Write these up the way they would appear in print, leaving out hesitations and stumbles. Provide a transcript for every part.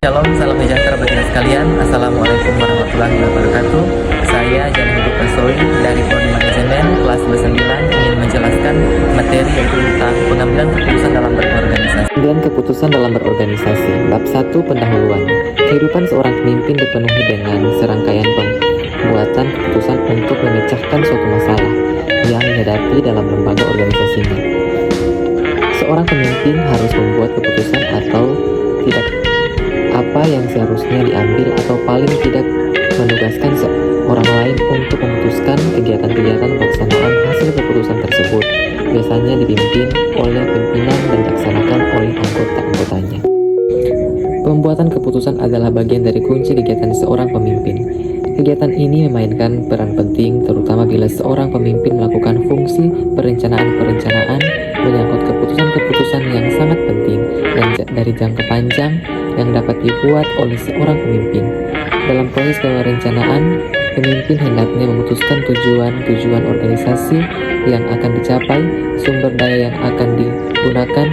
Shalom, salam sejahtera bagi kita sekalian. Assalamualaikum warahmatullahi wabarakatuh. Saya Jani Hidup Kasoi dari Prodi Manajemen kelas 29 ingin menjelaskan materi yaitu tentang pengambilan keputusan dalam berorganisasi. Pengambilan keputusan dalam berorganisasi. Bab 1 pendahuluan. Kehidupan seorang pemimpin dipenuhi dengan serangkaian pembuatan keputusan untuk memecahkan suatu masalah yang dihadapi dalam lembaga organisasinya. Seorang pemimpin harus membuat keputusan atau tidak apa yang seharusnya diambil atau paling tidak menugaskan seorang lain untuk memutuskan kegiatan-kegiatan pelaksanaan hasil keputusan tersebut. Biasanya dipimpin oleh pimpinan dan dilaksanakan oleh anggota-anggotanya. Pembuatan keputusan adalah bagian dari kunci kegiatan seorang pemimpin. Kegiatan ini memainkan peran penting terutama bila seorang pemimpin melakukan fungsi perencanaan menyangkut keputusan-keputusan yang sangat penting dan dari jangka panjang yang dapat dibuat oleh seorang pemimpin. Dalam proses perencanaan, pemimpin hendaknya memutuskan tujuan organisasi yang akan dicapai, sumber daya yang akan digunakan,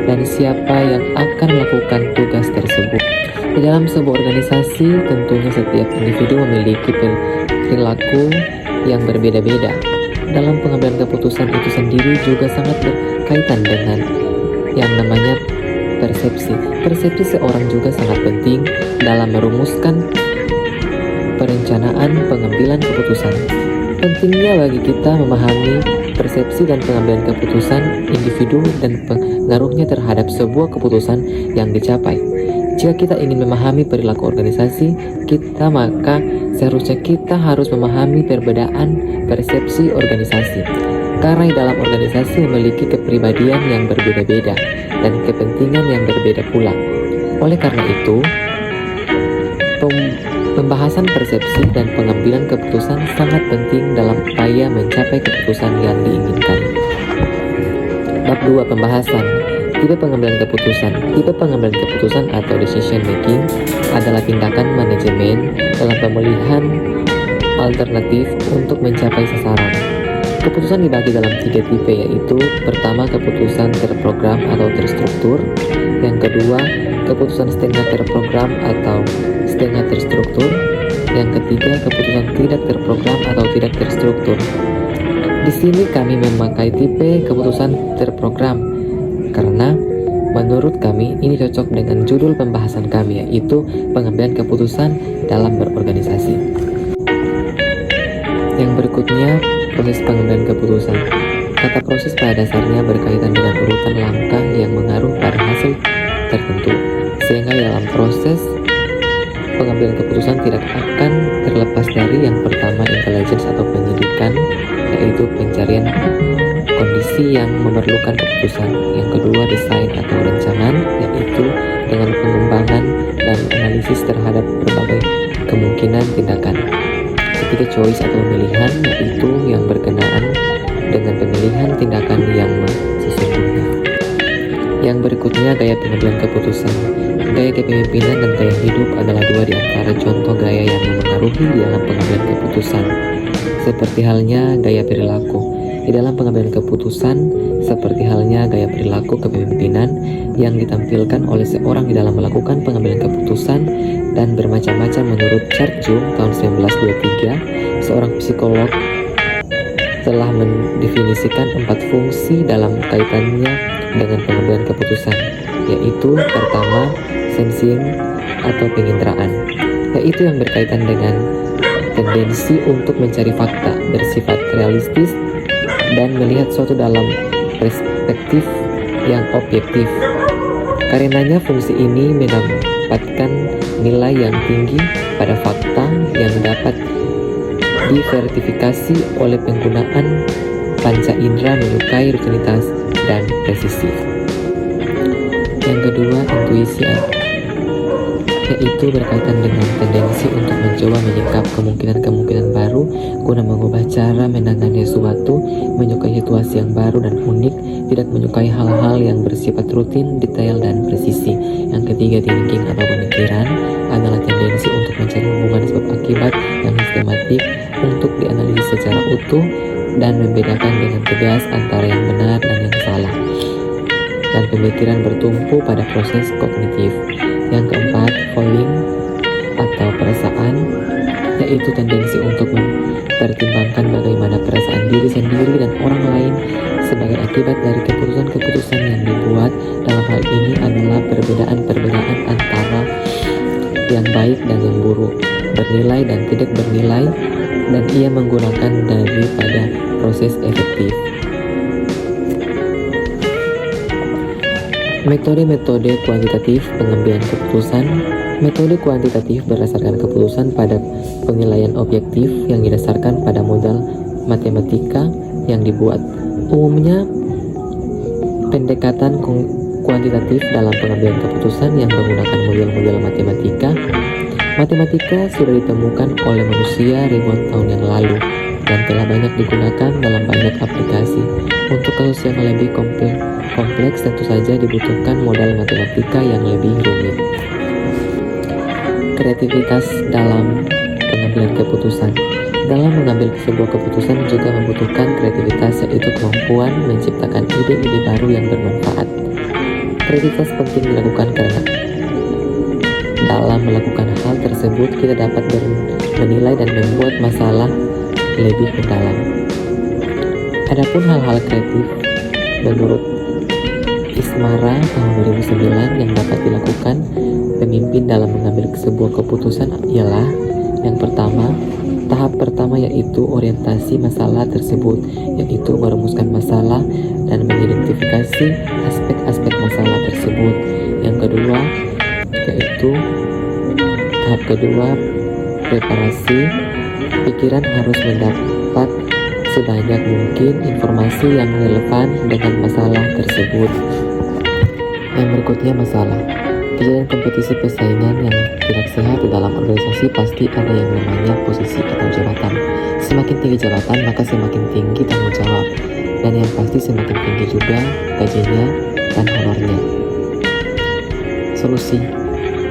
dan siapa yang akan melakukan tugas tersebut. Di dalam sebuah organisasi, tentunya setiap individu memiliki perilaku yang berbeda-beda. Dalam pengambilan keputusan itu sendiri juga sangat berkaitan dengan yang namanya persepsi. Persepsi seorang juga sangat penting dalam merumuskan perencanaan pengambilan keputusan. Pentingnya bagi kita memahami persepsi dan pengambilan keputusan individu dan pengaruhnya terhadap sebuah keputusan yang dicapai. Jika kita ingin memahami perilaku organisasi kita, maka seharusnya kita harus memahami perbedaan persepsi organisasi. Karena di dalam organisasi memiliki kepribadian yang berbeda-beda dan kepentingan yang berbeda pula. Oleh karena itu, pembahasan persepsi dan pengambilan keputusan sangat penting dalam upaya mencapai keputusan yang diinginkan. Bab 2 pembahasan. Tipe pengambilan keputusan. Tipe pengambilan keputusan atau decision making adalah tindakan manajemen dalam pemilihan alternatif untuk mencapai sasaran. Keputusan dibagi dalam 3 tipe, yaitu pertama keputusan terprogram atau terstruktur, yang kedua keputusan setengah terprogram atau setengah terstruktur, yang ketiga keputusan tidak terprogram atau tidak terstruktur. Di sini kami memakai tipe keputusan terprogram karena menurut kami ini cocok dengan judul pembahasan kami, yaitu pengambilan keputusan dalam berorganisasi. Yang berikutnya, proses pengambilan keputusan. Kata proses pada dasarnya berkaitan dengan urutan langkah yang mengaruh pada hasil tertentu, sehingga dalam proses pengambilan keputusan tidak akan terlepas dari yang pertama intelligence atau penyidikan, yaitu pencarian kondisi yang memerlukan keputusan. Yang kedua desain atau rencangan, yaitu dengan pengembangan dan analisis terhadap berbagai kemungkinan tindakan. Ketiga choice atau pemilihan, yaitu yang berkenaan dengan pemilihan tindakan yang sesungguhnya. Yang berikutnya gaya pengambilan keputusan. Gaya kepemimpinan dan gaya hidup adalah dua di antara contoh gaya yang memengaruhi di dalam pengambilan keputusan. Seperti halnya gaya perilaku. Di dalam pengambilan keputusan, seperti halnya gaya perilaku kepemimpinan yang ditampilkan oleh seorang di dalam melakukan pengambilan keputusan dan bermacam-macam. Menurut Charles Jung tahun 1923, seorang psikolog telah mendefinisikan 4 fungsi dalam kaitannya dengan pengambilan keputusan, yaitu pertama, sensing atau penginderaan, yaitu yang berkaitan dengan tendensi untuk mencari fakta, bersifat realistis, dan melihat suatu dalam perspektif yang objektif. Karenanya fungsi ini mendapatkan nilai yang tinggi pada fakta yang dapat diverifikasi oleh penggunaan panca indera menyukai rutinitas dan presisi. Yang kedua, intuisi, yaitu berkaitan dengan tendensi untuk mencoba menyikap kemungkinan-kemungkinan baru guna mengubah cara menangani sesuatu, menyukai situasi yang baru dan unik, tidak menyukai hal-hal yang bersifat rutin, detail, dan presisi. Yang ketiga, thinking atau pemikiran adalah tendensi untuk mencari hubungan sebab akibat yang sistematik untuk dianalisis secara utuh dan membedakan dengan tegas antara yang benar dan yang salah. Dan pemikiran bertumpu pada proses kognitif. Yang keempat, feeling atau perasaan, yaitu tendensi untuk mempertimbangkan bagaimana perasaan diri sendiri dan orang lain sebagai akibat dari keputusan-keputusan yang dibuat. Dalam hal ini adalah perbedaan-perbedaan antara yang baik dan yang buruk, bernilai dan tidak bernilai, dan ia menggunakan daripada proses efektif. Metode-metode kuantitatif pengambilan keputusan. Metode kuantitatif berdasarkan keputusan pada penilaian objektif yang didasarkan pada modal matematika yang dibuat. Umumnya, pendekatan kuantitatif dalam pengambilan keputusan yang menggunakan model-model matematika. Matematika sudah ditemukan oleh manusia ribuan tahun yang lalu dan telah banyak digunakan dalam banyak aplikasi. Untuk kasus yang lebih kompleks tentu saja dibutuhkan modal matematika yang lebih rumit. Kreativitas dalam pengambilan keputusan. Dalam mengambil sebuah keputusan juga membutuhkan kreativitas, yaitu kemampuan menciptakan ide-ide baru yang bermanfaat. Kreativitas penting dilakukan karena dalam melakukan hal tersebut kita dapat menilai dan membuat masalah lebih mendalam. Adapun hal-hal kreatif menurut Ismara tahun 2009 yang dapat dilakukan pemimpin dalam mengambil sebuah keputusan ialah yang pertama, tahap pertama yaitu orientasi masalah tersebut, yaitu merumuskan masalah dan mengidentifikasi aspek-aspek masalah tersebut. Yang kedua yaitu tahap kedua, preparasi. Pikiran harus mendapat sebanyak mungkin informasi yang relevan dengan masalah tersebut. Yang berikutnya, masalah. Kejadian kompetisi persaingan yang tidak sehat di dalam organisasi pasti ada yang namanya posisi atau jabatan. Semakin tinggi jabatan maka semakin tinggi tanggung jawab, dan yang pasti semakin tinggi juga gajinya dan honornya. Solusi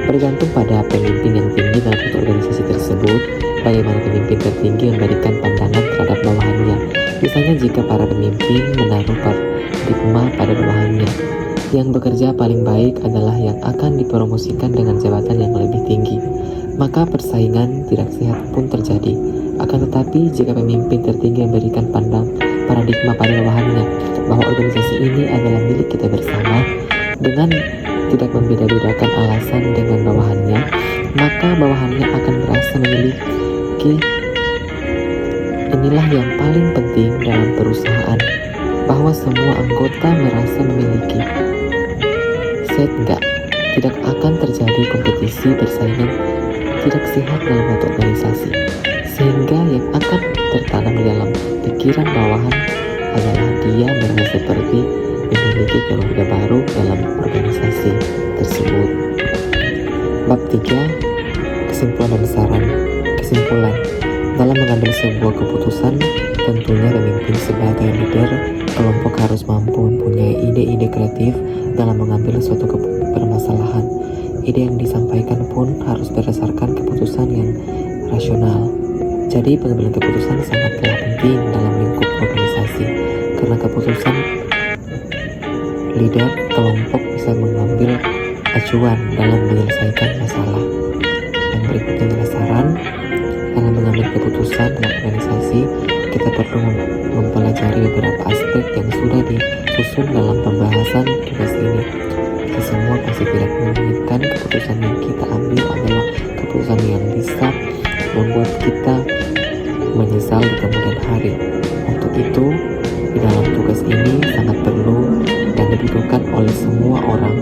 bergantung pada pemimpin yang tinggi dalam suatu organisasi tersebut. Bagaimana pemimpin tertinggi memberikan pandangan terhadap bawahannya. Misalnya jika para pemimpin menaruh paradigma pada bawahannya, yang bekerja paling baik adalah yang akan dipromosikan dengan jabatan yang lebih tinggi, maka persaingan tidak sehat pun terjadi. Akan tetapi jika pemimpin tertinggi memberikan paradigma pada bawahannya bahwa organisasi ini adalah milik kita bersama, dengan tidak membeda-bedakan alasan dengan bawahannya, maka bawahannya akan merasa memiliki inilah yang paling penting dalam perusahaan, bahwa semua anggota merasa memiliki. Tidak akan terjadi kompetisi persaingan tidak sehat dalam suatu organisasi, sehingga yang akan tertanam di dalam pikiran bawahan adalah dia merasa seperti memiliki keluarga baru dalam organisasi tersebut. Bab 3. Kesimpulan dan saran. Kesimpulan. Dalam mengambil sebuah keputusan, tentunya pemimpin sebagai leader kelompok harus mampu mempunyai ide-ide kreatif dalam mengambil suatu permasalahan. Ide yang disampaikan pun harus berdasarkan keputusan yang rasional. Jadi pengambilan keputusan sangatlah penting dalam lingkup organisasi, karena keputusan leader kelompok bisa mengambil acuan dalam menyelesaikan masalah. Yang berikutnya adalah saran. Dalam mengambil keputusan dalam organisasi, kita perlu mempelajari beberapa aspek yang sudah disusun dalam pembahasan tugas ini. Kita semua pasti tidak menginginkan keputusan yang kita ambil adalah keputusan yang bisa membuat kita menyesal di kemudian hari. Untuk itu, di dalam tugas ini sangat perlu dan dibutuhkan oleh semua orang,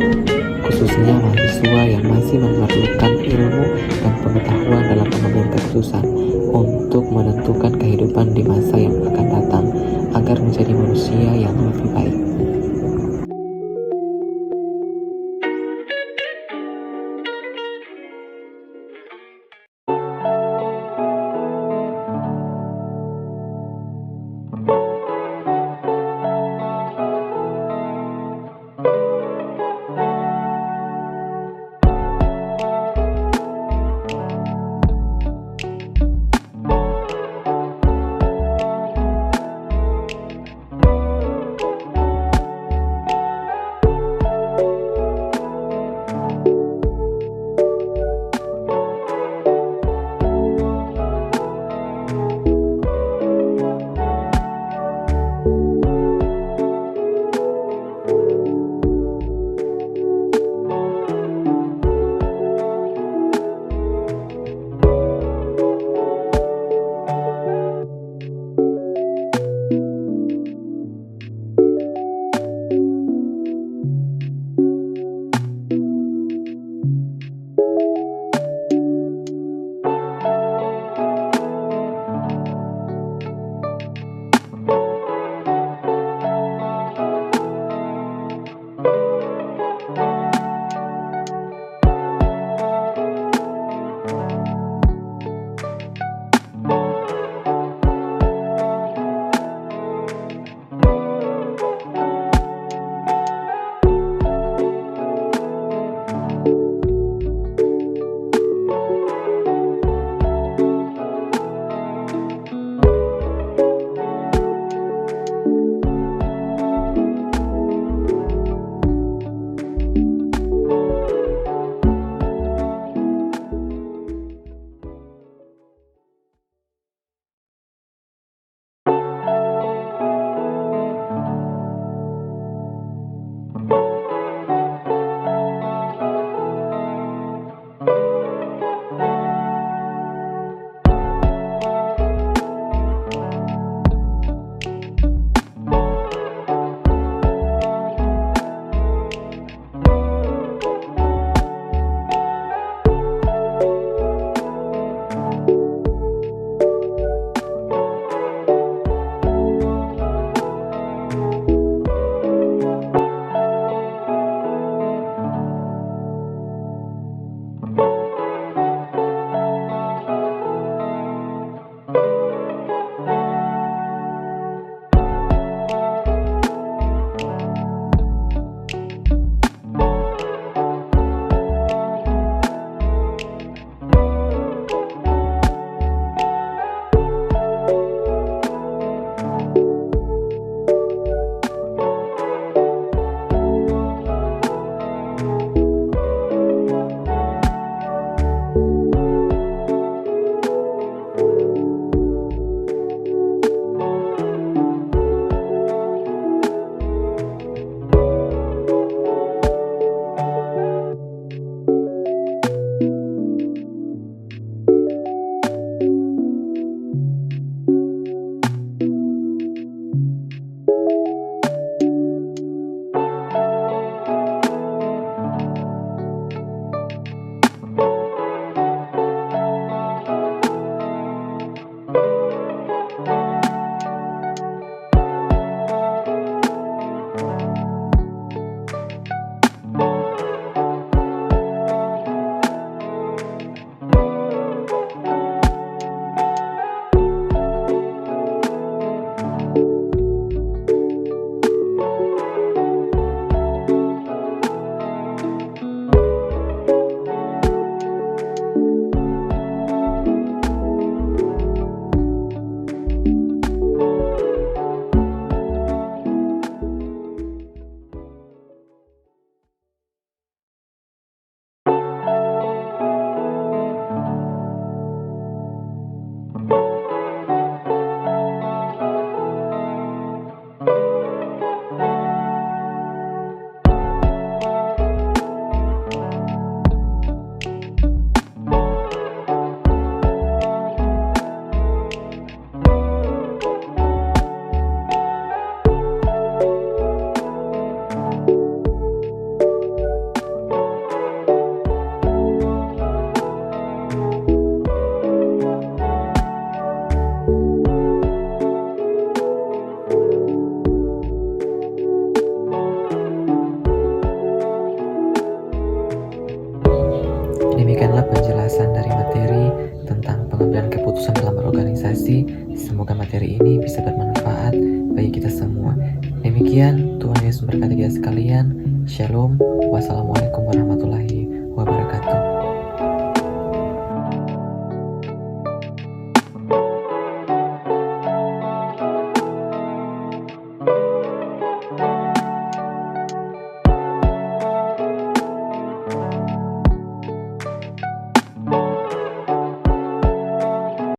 khususnya mahasiswa yang masih memerlukan ilmu dan pengetahuan dalam pengambilan keputusan untuk menentukan kehidupan di masa yang akan datang agar menjadi manusia yang lebih baik. Demikianlah penjelasan dari materi tentang pengambilan keputusan dalam berorganisasi. Semoga materi ini bisa bermanfaat bagi kita semua. Demikian, Tuhan Yesus memberkati kita sekalian. Shalom. Wassalamualaikum warahmatullahi wabarakatuh.